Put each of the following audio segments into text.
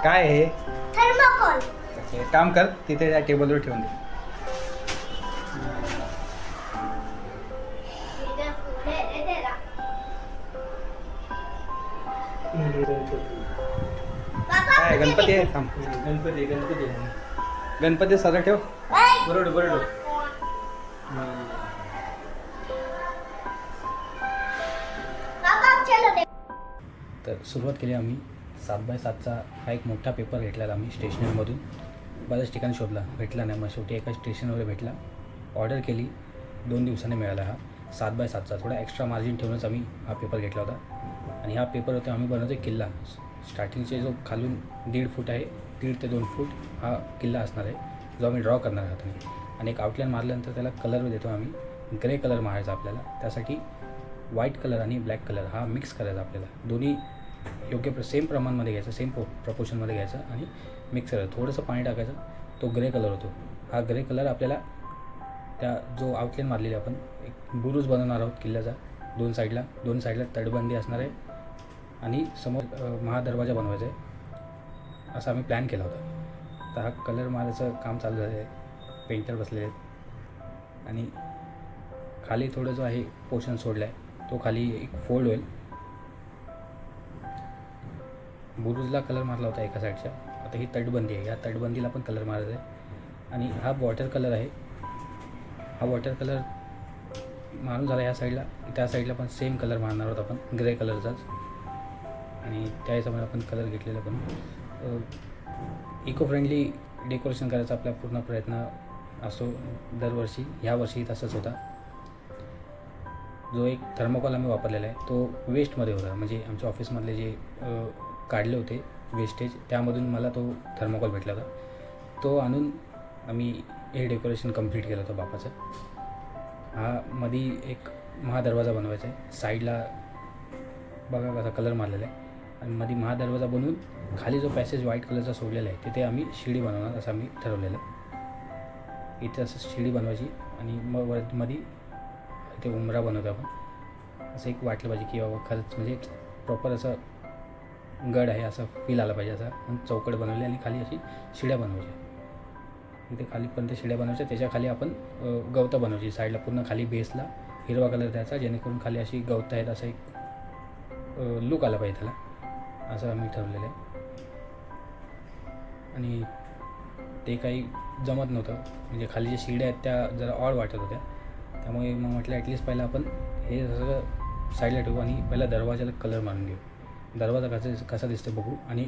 काय आहे? थर्माकोल. एक काम कर, तिथे त्या टेबलवर ठेवून दे. काय गणपती आहे? थांब. गणपती सरळ ठेव. बरोबर. तर सुरुवात केली आम्ही 7x7चा हा एक मोठा पेपर घेतलेला आम्ही स्टेशनरीमधून. बऱ्याच ठिकाणी शोधला, भेटला नाही. मग शेवटी एका स्टेशनवर भेटला. ऑर्डर केली, 2 दिवसांनी मिळाला. हा 7x7चा थोडा एक्स्ट्रा मार्जिन ठेवूनच आम्ही हा पेपर घेतला होता. आणि हा पेपर होता आम्ही बनवतो किल्ला. स्टार्टिंगचे जो खालून 1.5 फूट आहे, 1.5 ते 2 फूट हा किल्ला असणार आहे, जो आम्ही ड्रॉ करणार आहोत. आणि एक आउटलाईन मारल्यानंतर त्याला कलर देतो आम्ही. ग्रे कलर मारायचा आपल्याला. त्यासाठी व्हाईट कलर आणि ब्लॅक कलर हा मिक्स करायचा आपल्याला. दोन्ही योग्य सेम प्रमाणामध्ये घ्यायचं, सेम प्रपोर्शनमध्ये घ्यायचं आणि मिक्स करायचं. थोडंसं पाणी टाकायचं, तो ग्रे कलर होतो. हा ग्रे कलर आपल्याला त्या जो आउटलाईन मारलेली आपण एक बुरुज बनवणार आहोत किल्ल्याचा. दोन साईडला तटबंदी असणार आहे आणि समोर महादरवाजा बनवायचा आहे, असं आम्ही प्लॅन केला होता. तर हा कलर मारायचं काम चालू झालं आहे. पेंटर बसलेले आहेत आणि खाली थोडं जो आहे पोर्शन सोडला आहे, तो खाली एक फोल्ड होईल. बुरुजला कलर मारला होता एका साईडच्या. आता ही तटबंदी आहे, या तटबंदीला पण कलर मारायचा आहे. आणि हा वॉटर कलर आहे. हा वॉटर कलर मारून झाला या साईडला. त्या साईडला पण सेम कलर मारणार आहोत आपण, ग्रे कलरचाच. आणि त्या हिशोबाने आपण कलर घेतलेला पण इको फ्रेंडली डेकोरेशन करायचा आपला पूर्ण प्रयत्न असतो दरवर्षी. ह्या वर्षी तसंच होता. जो एक थर्मोकॉल आम्ही वापरलेला आहे तो वेस्टमध्ये होता. म्हणजे आमच्या ऑफिसमधले जे काढले होते वेस्टेज, त्यामधून मला तो थर्मोकॉल भेटला होता. तो आणून आम्ही हे डेकोरेशन कंप्लीट केलं होतं बापाचं. हा मध्ये एक महादरवाजा बनवायचा आहे. साईडला बघा कसा कलर मारलेला आहे. आणि मध्ये महादरवाजा बनवून खाली जो पॅसेज व्हाईट कलरचा सोडलेला आहे तिथे आम्ही शिडी बनवणार असं आम्ही ठरवलेलं. इथे असं शिडी बनवायची आणि मग मध्ये इथे उमरा बनवतो आपण. असं एक वाटलं पाहिजे की बाबा खरंच म्हणजे प्रॉपर असं गड आहे असं फील आला पाहिजे. असं चौकट बनवली आणि खाली अशी शिड्या बनवायच्या. इथे खालीपर्यंत शिड्या बनवायच्या. त्याच्या खाली आपण गवतं बनवायची. साईडला पूर्ण खाली बेसला हिरवा कलर द्यायचा, जेणेकरून खाली अशी गवतं आहेत असं एक लुक आला पाहिजे त्याला, असं आम्ही ठरवलेलं आहे. आणि ते काही जमत नव्हतं, म्हणजे खाली जे शिड्या आहेत त्या जरा ऑड वाटत होत्या. त्यामुळे मग म्हटलं ॲटलिस्ट पहिला आपण हे सगळं साईडला ठेवू आणि पहिला दरवाजाला कलर मारून घेऊ. दरवाजा कसा दिसतो बघू आणि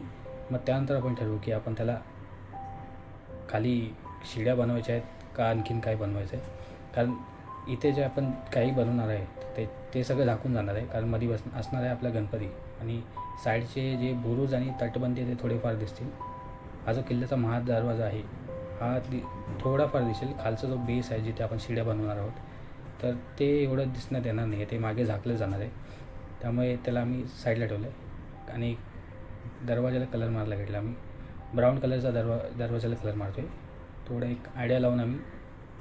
मग त्यानंतर आपण ठरवू की आपण त्याला खाली शिड्या बनवायच्या आहेत का आणखीन काय बनवायचं आहे. कारण इथे जे आपण काही बनवणार आहे ते सगळं झाकून जाणार आहे. कारण मध्ये असणार आहे आपला गणपती आणि साईडचे जे बुरुज आणि तटबंदी ते थोडेफार दिसतील. हा जो किल्ल्याचा महादरवाजा आहे हा थोडाफार दिसेल. खालचा जो बेस आहे जिथे आपण शिड्या बनवणार आहोत तर ते एवढं दिसण्यात येणार नाही, ते मागे झाकलं जाणार आहे. त्यामुळे त्याला आम्ही साईडला ठेवलं आहे. आणि दरवाजाला कलर मारायला घेतला आम्ही. ब्राऊन कलरचा दरवाजाला कलर मारतो आहे. थोडं एक आयडिया लावून आम्ही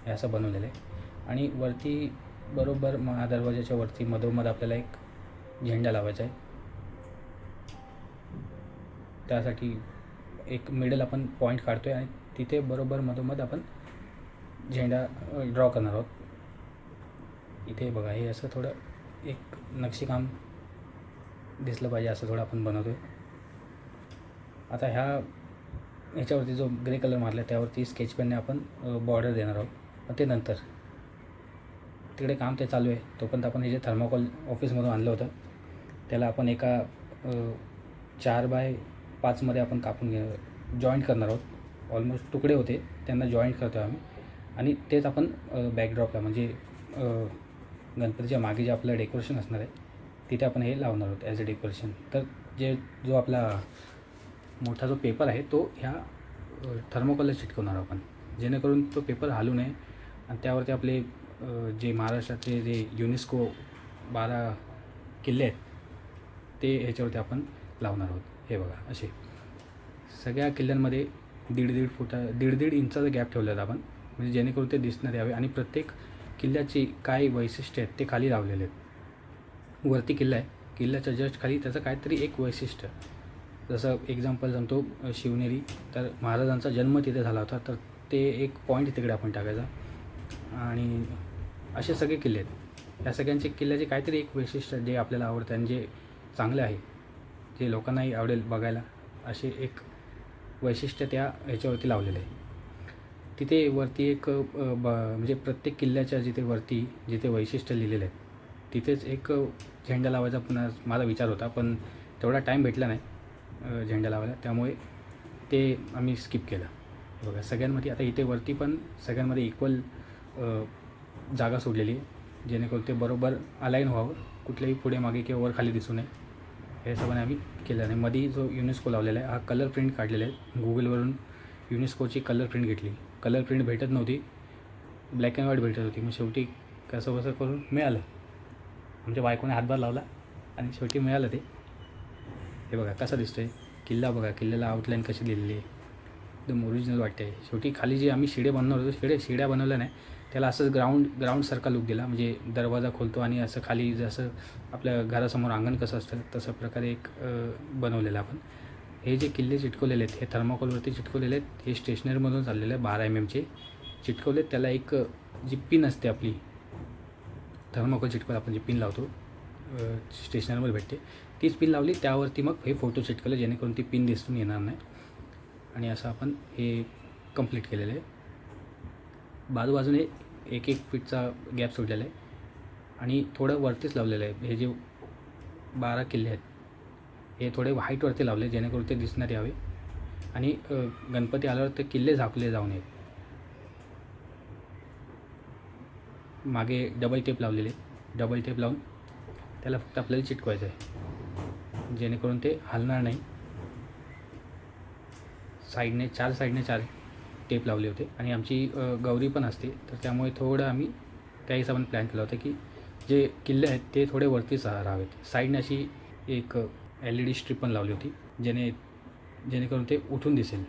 हे असं बनवलेलं आहे. आणि वरती बरोबर दरवाजाच्या वरती मधोमध आपल्याला एक झेंडा लावायचा आहे. त्यासाठी एक मिडल आपण पॉईंट काढतो आहे आणि तिथे बरोबर मधोमध आपण झेंडा ड्रॉ करणार आहोत. इथे बघा हे असं थोडं एक नक्षीकाम दिसलं पाहिजे असं थोडं आपण बनवतो आहे. आता ह्याच्यावरती जो ग्रे कलर मारला त्यावरती स्केच पेनने आपण बॉर्डर देणार आहोत. पण ते नंतर तिकडे काम ते चालू आहे. तोपर्यंत आपण हे जे थर्माकोल ऑफिसमधून आणलं होतं त्याला आपण एका 4x5 मध्ये आपण कापून जॉईंट करणार आहोत. ऑलमोस्ट तुकडे होते त्यांना जॉईंट करतो आम्ही. आणि तेच आपण बॅकड्रॉपला म्हणजे गणपतीच्या मागे जे आपलं डेकोरेशन असणार आहे तिथे आपण हे लावणार आहोत ॲज अ डेकोरेशन. तर जो आपला मोठा जो पेपर आहे तो ह्या थर्मोकॉलला चिटकवणार आपण, जेणेकरून तो पेपर हलू नये. आणि त्यावरती आपले जे महाराष्ट्राचे जे युनेस्को 12 किल्ले आहेत ते ह्याच्यावरती आपण लावणार आहोत. हे बघा असे सगळ्या किल्ल्यांमध्ये 1.5 इंचाचा गॅप ठेवलेला आपण, म्हणजे जेणेकरून ते दिसणार यावे. आणि प्रत्येक किल्ल्याची काय वैशिष्ट्य आहेत ते खाली लावलेले आहेत. वरती किल्ला आहे, किल्ल्याच्या जस्ट खाली त्याचं काहीतरी एक वैशिष्ट्य जसं एक्झाम्पल सांगतो, शिवनेरी, तर महाराजांचा जन्म तिथे झाला होता, तर ते एक पॉईंट तिकडे आपण टाकायचा. आणि असे सगळे किल्ले आहेत. या सगळ्यांचे किल्ल्याचे काहीतरी एक वैशिष्ट्य जे आपल्याला आवडतं आणि जे चांगले आहे, जे लोकांनाही आवडेल बघायला, असे एक वैशिष्ट्य त्या ह्याच्यावरती लावलेलं आहे. तिथे वरती एक म्हणजे प्रत्येक किल्ल्याच्या जिथे वरती जिथे वैशिष्ट्य लिहिलेलं आहे तिथेच एक झेंडा लावायचा पुन्हा माझा विचार होता, पण तेवढा टाईम भेटला नाही झेंडा लावायला, त्यामुळे ते आम्ही स्किप केलं. बघा सगळ्यांमध्ये आता इथे वरती पण सगळ्यांमध्ये इक्वल जागा सोडलेली आहे, जेणेकरून ते बरोबर अलाईन व्हावं, कुठल्याही पुढे मागे किंवा वर खाली दिसू नये. हे सगळं आम्ही केलं नाही. मध्ये जो युनेस्को लावलेला आहे, हा कलर प्रिंट काढलेला आहे गुगलवरून. युनेस्कोची कलर प्रिंट घेतली. कलर प्रिंट भेटत नव्हती, ब्लॅक अँड व्हाईट भेटत होती. मग शेवटी कसं बसं करून मिळालं. आमच्या बायकोने हातभार लावला आणि शेवटी मिळालं ते. हे बघा कसं दिसतं आहे किल्ला, बघा किल्ल्याला आउटलाईन कशी दिलेली आहे, एकदम ओरिजिनल वाटते. शेवटी खाली जे आम्ही शिडे बनवलं होतो, शिड्या बनवल्या नाही, त्याला असंच ग्राउंडसारखा लुक दिला. म्हणजे दरवाजा खोलतो आणि असं खाली जसं आपल्या घरासमोर अंगण कसं असतं तसं प्रकारे एक बनवलेलं आपण. हे जे किल्ले चिटकवलेले आहेत हे थर्माकोलवरती चिटकवलेले आहेत. हे स्टेशनरीमधून चाललेलं आहे, 12 mm चिटकवले. त्याला एक जी पिन असते आपली थर्माकोल चिटकवायला आपण जी पिन लावतो स्टेशनरीमध्ये भेटते, तीच पिन लावली. त्यावरती मग हे फोटो चिटकवले, जेणेकरून ती पिन दिसून येणार नाही. आणि असं आपण हे कंप्लीट केलेलं आहे. बाजूबाजूने 1-1 फीटचा गॅप सोडलेला आहे आणि थोडं वरतीच लावलेलं आहे. हे जे 12 किल्ले आहेत हे थोडे हाईटवरती लावले, जेणेकरून ते दिसण्यात यावे आणि गणपती आल्यावर ते किल्ले झाकले जाऊ नयेत. मागे डबल टेप लावलेले, डबल टेप लावून त्याला फक्त आपल्याला चिटकवायचं आहे, जेणेकरून ते हलणार नाही. चार साईडने 4 टेप लावले होते. आणि आमची गौरी पण असते, तर त्यामुळे थोडं आम्ही त्या हिशोबाने प्लॅन केला होता की जे किल्ले आहेत ते थोडे वरतीच राहावेत. साईडने अशी एक LED स्ट्रीप पण लावली होती, जेणेकरून ते उठून दिसेल.